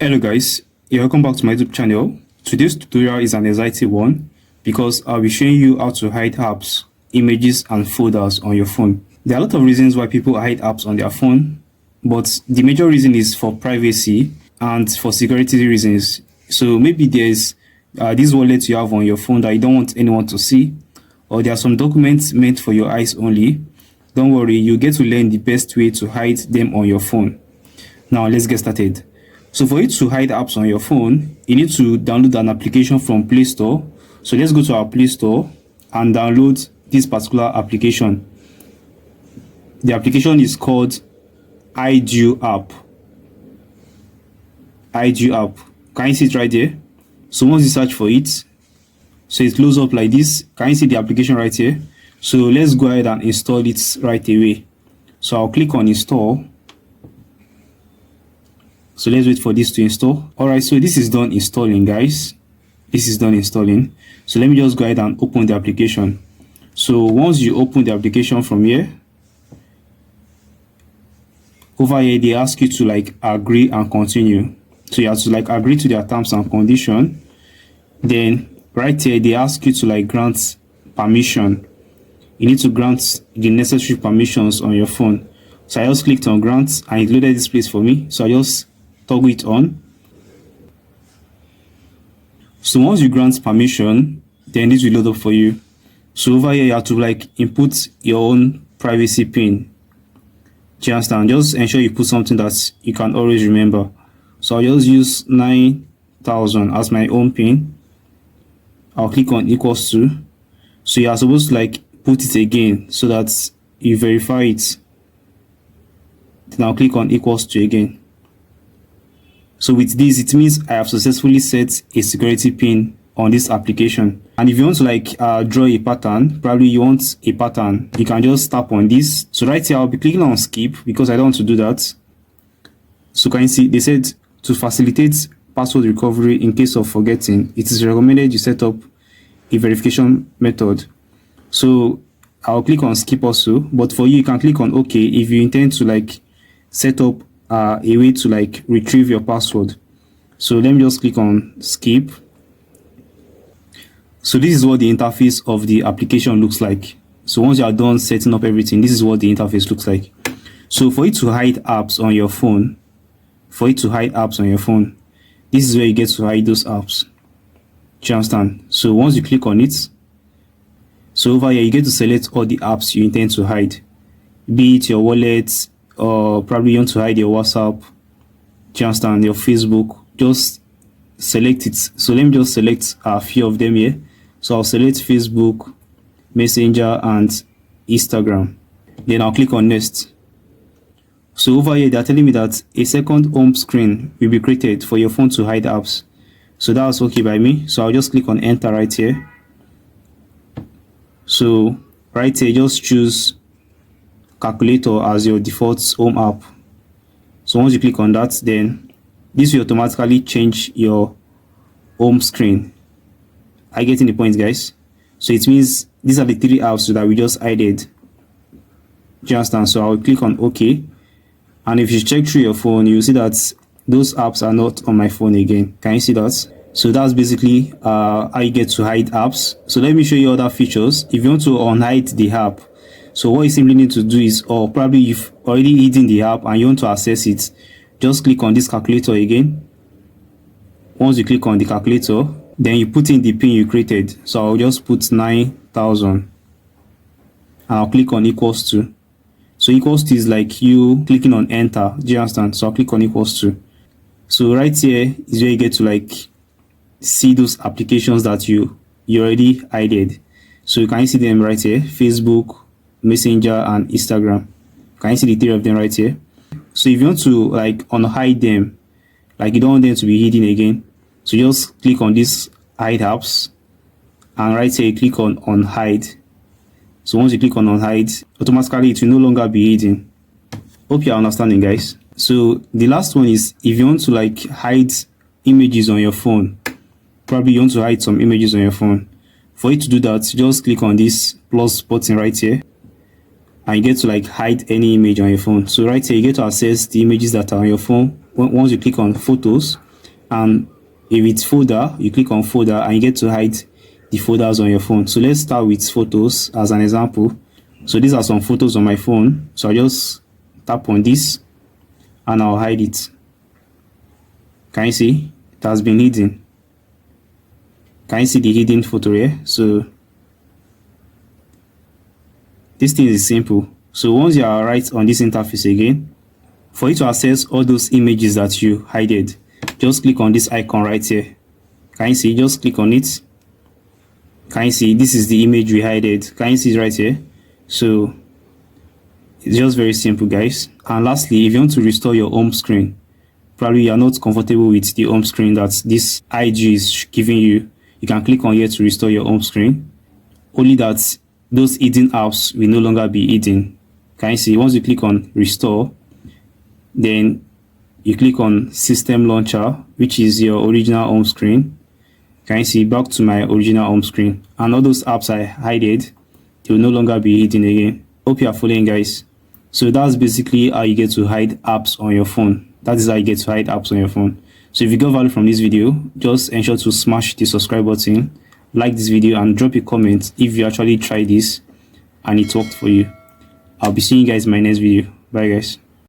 Hello guys, welcome back to my YouTube channel. Today's tutorial is an exciting one because I'll be showing you how to hide apps, images and folders on your phone. There are a lot of reasons why people hide apps on their phone, but the major reason is for privacy and for security reasons. So maybe there's this wallet you have on your phone that you don't want anyone to see, or there are some documents meant for your eyes only. Don't worry, you get to learn the best way to hide them on your phone. Now let's get started. So for you to hide apps on your phone, you need to download an application from Play Store. So let's go to our Play Store and download this particular application. The application is called iDuo app. iDuo app. Can you see it right there? So once you search for it, so it closes up like this. Can you see the application right here? So let's go ahead and install it right away. So I'll click on install. So let's wait for this to install. Alright, so this is done installing, guys. This is done installing. So let me just go ahead and open the application. So once you open the application from here, over here they ask you to agree and continue. So you have to agree to their terms and condition. Then right here they ask you to grant permission. You need to grant the necessary permissions on your phone. So I just clicked on grant and it loaded this place for me. So I just toggle it on. So once you grant permission, then this will load up for you. So over here you have to input your own privacy pin. Do you understand? Just ensure you put something that you can always remember. So I'll just use 9,000 as my own pin. I'll click on equals to. So you are supposed to put it again so that you verify it. Then I'll click on equals to again. So with this, it means I have successfully set a security pin on this application. And if you want to draw a pattern, probably you want a pattern, you can just tap on this. So right here, I'll be clicking on skip because I don't want to do that. So can you see, they said to facilitate password recovery in case of forgetting, it is recommended you set up a verification method. So I'll click on skip also, but for you can click on OK if you intend to set up a way to retrieve your password. So let me just click on skip. So this is what the interface of the application looks like. So once you are done setting up everything, this is what the interface looks like. So for you to hide apps on your phone, this is where you get to hide those apps. Do you understand? So once you click on it, so over here you get to select all the apps you intend to hide, be it your wallet, or probably you want to hide your WhatsApp, do you understand, your Facebook. Just select it. So let me just select a few of them here. So I'll select Facebook, Messenger and Instagram. Then I'll click on next. So over here they're telling me that a second home screen will be created for your phone to hide apps. So that's okay by me. So I'll just click on enter right here. So right here just choose calculator as your default home app. So once you click on that, then this will automatically change your home screen. Are you getting the point, guys? So it means these are the three apps that we just added. Do you understand? So I'll click on OK, and if you check through your phone, you'll see that those apps are not on my phone again. Can you see that? So that's basically how you get to hide apps. So let me show you other features. If you want to unhide the app, so what you simply need to do is, or probably you've already hidden the app and you want to access it, just click on this calculator again. Once you click on the calculator, then you put in the pin you created. So I'll just put 9,000 and I'll click on equals to. So equals to is like you clicking on enter. Do you understand? So I'll click on equals to. So right here is where you get to see those applications that you already hidden. So you can see them right here: Facebook, Messenger and Instagram. Can you see the three of them right here? So if you want to unhide them, you don't want them to be hidden again, so just click on this hide apps and right here click on unhide. So once you click on unhide, automatically it will no longer be hidden. Hope you are understanding, guys. So the last one is if you want to hide images on your phone. Probably you want to hide some images on your phone. For you to do that, just click on this plus button right here and you get to hide any image on your phone. So right here you get to access the images that are on your phone. Once you click on photos, And if it's folder, you click on folder and you get to hide the folders on your phone. So let's start with photos as an example. So these are some photos on my phone. So I just tap on this and I'll hide it. Can you see? It has been hidden. Can you see the hidden photo here? So this thing is simple. So once you are right on this interface again, for you to access all those images that you hided, just click on this icon right here. Can you see? Just click on it. Can you see? This is the image we hided. Can you see it right here? So it's just very simple, guys. And lastly, if you want to restore your home screen, probably you are not comfortable with the home screen that this IG is giving you, you can click on here to restore your home screen. Only that those hidden apps will no longer be hidden. Can you see? Once you click on restore, then you click on system launcher, which is your original home screen. Can you see? Back to my original home screen, and all those apps I hided, they will no longer be hidden again. Hope you are following, guys. So that's basically how you get to hide apps on your phone. That is how you get to hide apps on your phone. So if you got value from this video, just ensure to smash the subscribe button, like this video, and drop a comment if you actually tried this and it worked for you. I'll be seeing you guys in my next video. Bye, guys.